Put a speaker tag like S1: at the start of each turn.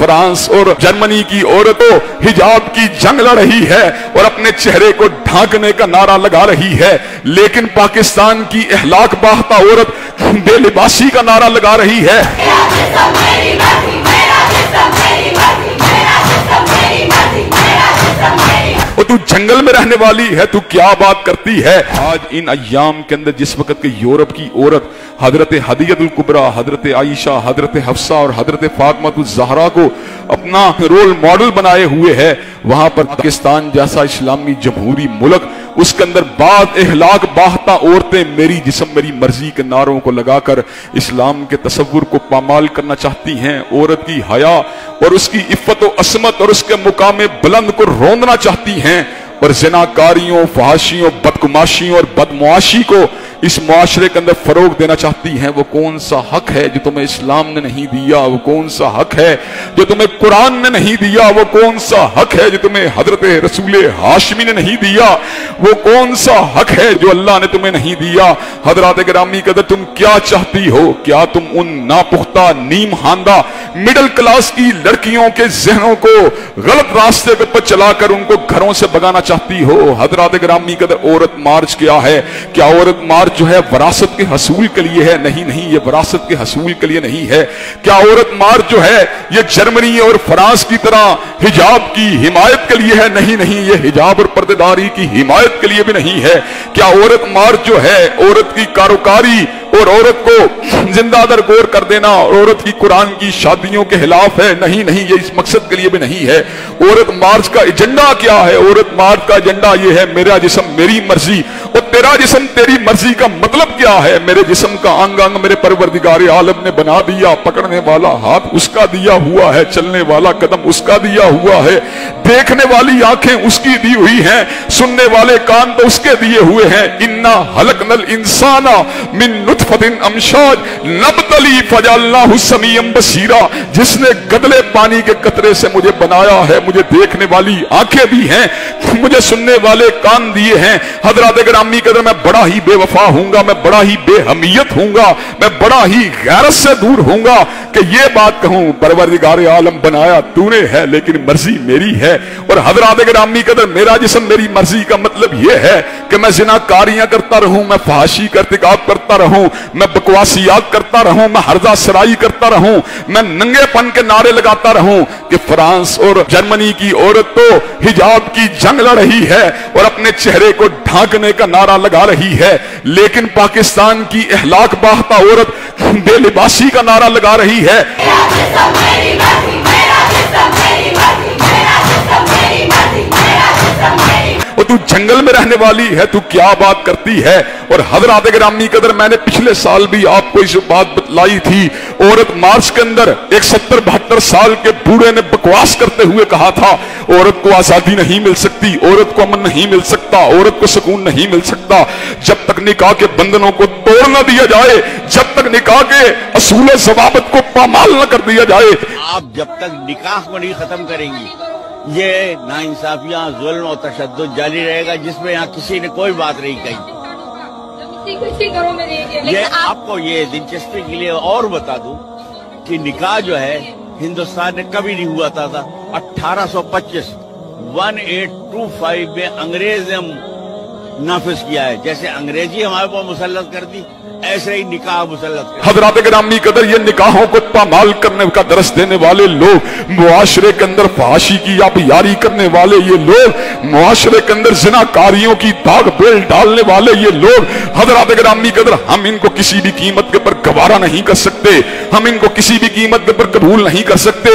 S1: France और Germany की औरतों हिजाब की जंग लड़ रही है और अपने चेहरे को ढांकने का नारा लगा रही है, लेकिन पाकिस्तान की इहलाक बाहता औरत बेलिबासी का नारा लगा रही है। और तू जंगल में रहने वाली है, तू क्या बात करती है। आज इन अय्याम के अंदर जिस वक्त के यूरोप की औरत हजरत हदीयतुल कुबरा, हजरत आयशा, हजरत हफ्सा और हजरत फातिमातुज ज़हरा को अपना रोल मॉडल बनाए हुए है, वहां पर पाकिस्तान जैसा इस्लामी जमहूरी मुल्क, उसके अंदर बाद इहलाक बाहता औरतें मेरी जिस्म मेरी मर्जी के नारों को लगाकर इस्लाम के तसव्वुर को पामाल करना चाहती हैं। औरत की हया और उसकी इफ्फत और असमत और उसके मुकामे बुलंद को रोंदना चाहती हैं और ज़िनाकारियों, फहाशियों, बदकुमाशियों और बदमुआशी को इस मुआशरे के अंदर फरोग देना चाहती हैं। वो कौन सा हक है जो तुम्हें इस्लाम ने नहीं दिया? वो कौन सा हक है जो तुम्हें कुरान ने नहीं दिया? वो कौन सा हक है जो तुम्हें हजरत रसूल हाशमी ने नहीं दिया? वो कौन सा हक है जो अल्लाह ने तुम्हें नहीं दिया? हजरात गिरामी कदर, तुम क्या चाहती हो? क्या तुम उन नापुख्ता, नीम हांदा, मिडिल क्लास की लड़कियों के जहनों को गलत रास्ते पर चलाकर उनको घरों से भगाना चाहती हो? हजरात गिरामी कदर, औरत मार्च क्या है? क्या औरत मार्च जो है वरासत के हसूल के लिए है? नहीं नहीं, ये वरासत के हसूल के लिए नहीं है। क्या औरत मार्च जो है ये जर्मनी और फ्रांस की तरह हिजाब की हिमायत के लिए है? नहीं नहीं, ये हिजाब और पर्देदारी की हिमायत के लिए भी नहीं है। क्या औरत मार्च जो है औरत की कारोकारी और औरत को जिंदा दरगोर कर देना और औरत की कुरान की शादियों के खिलाफ है? नहीं नहीं, ये इस मकसद के लिए भी नहीं है। औरत मार्च का एजेंडा क्या है? औरत मार्च का एजेंडा ये है, मेरा जिस्म मेरी मर्जी और तेरा जिस्म तेरी मर्जी का मतलब क्या है? मेरे जिस्म का अंग अंग मेरे परवरदिगार आलम ने बना दिया, पकड़ने वाला हाथ उसका दिया हुआ है, चलने वाला कदम उसका दिया हुआ है, देखने वाली आंखें उसकी दी हुई हैं, सुनने वाले कान तो उसके दिए हुए हैं। इन्ना हलकनल इंसाना मिन नुतफतिन अमशाज नबतली फजअलनाहु समीअम बसीरा। जिसने गदले पानी के कतरे से मुझे बनाया है, मुझे देखने वाली आंखें दी हैं, मुझे सुनने वाले कान दिए हैं। हजरात गिरामी कदर, मैं बड़ा ही बेवफा हूंगा, मैं बड़ा ही बेहमियत हूंगा, मैं बड़ा ही गैरत से दूर हूंगा कि ये बात कहूं परवरदिगार आलम बनाया तूने है लेकिन मर्जी मेरी है। और हजरात गिरामी कदर, मेरा जिस्म मेरी मर्जी का मतलब ये है कि मैं ज़िनाकारियां करता रहूं, मैं फहाशी का इर्तिकाब करता रहूं, मैं बकवासियात करता रहूं, मैं हर्जा सराई करता रहूं, मैं नंगेपन के नारे लगाता रहूं कि फ्रांस और जर्मनी की औरत तो हिजाब की जंग लड़ रही है और अपने चेहरे को ढांकने का नारा लगा रही है, लेकिन पाकिस्तान की इहलाक बाहता औरत बेलिबासी का नारा लगा रही है। और तू जंगल में रहने वाली है, तू क्या बात करती है। और हजरात गिरामी कदर, मैंने पिछले साल भी आपको इस बात बतलाई थी। औरत मार्च के अंदर एक 70-72 साल के बूढ़े ने बकवास करते हुए कहा था, औरत को आजादी नहीं मिल सकती, औरत को अमन नहीं मिल सकता, औरत को सुकून नहीं मिल सकता जब तक निकाह के बंधनों को तोड़ न दिया जाए, जब तक निकाह के असूल ज़वाबित को पामाल न कर दिया जाए।
S2: आप जब तक निकाह को नहीं खत्म करेंगी, ये नाइंसाफियां, जुल्म और तशद्दुद जारी रहेगा, जिसमें यहाँ किसी ने कोई बात नहीं कही। ये आपको ये दिलचस्पी के लिए और बता दूं कि निकाह जो है हिंदुस्तान में कभी नहीं हुआ था 1825 1825 में अंग्रेज ने नाफिज किया है। जैसे अंग्रेजी हमारे पर मुसल्लत कर दी, ऐसे ही निकाह मुसल्लत कर।
S1: हजरात गिरामी कदर, ये निकाहों को पामाल करने का दरस देने वाले लोग, मुआशरे के अंदर फहाशी की यारी करने वाले ये लोग, मुआशरे के अंदर ज़िनाकारियों की दाग बेल डालने वाले ये लोग, हजरात गिरामी कदर, हम इनको किसी भी कीमत के ऊपर गवारा नहीं कर सकते, हम इनको किसी भी कीमत के ऊपर कबूल नहीं कर सकते।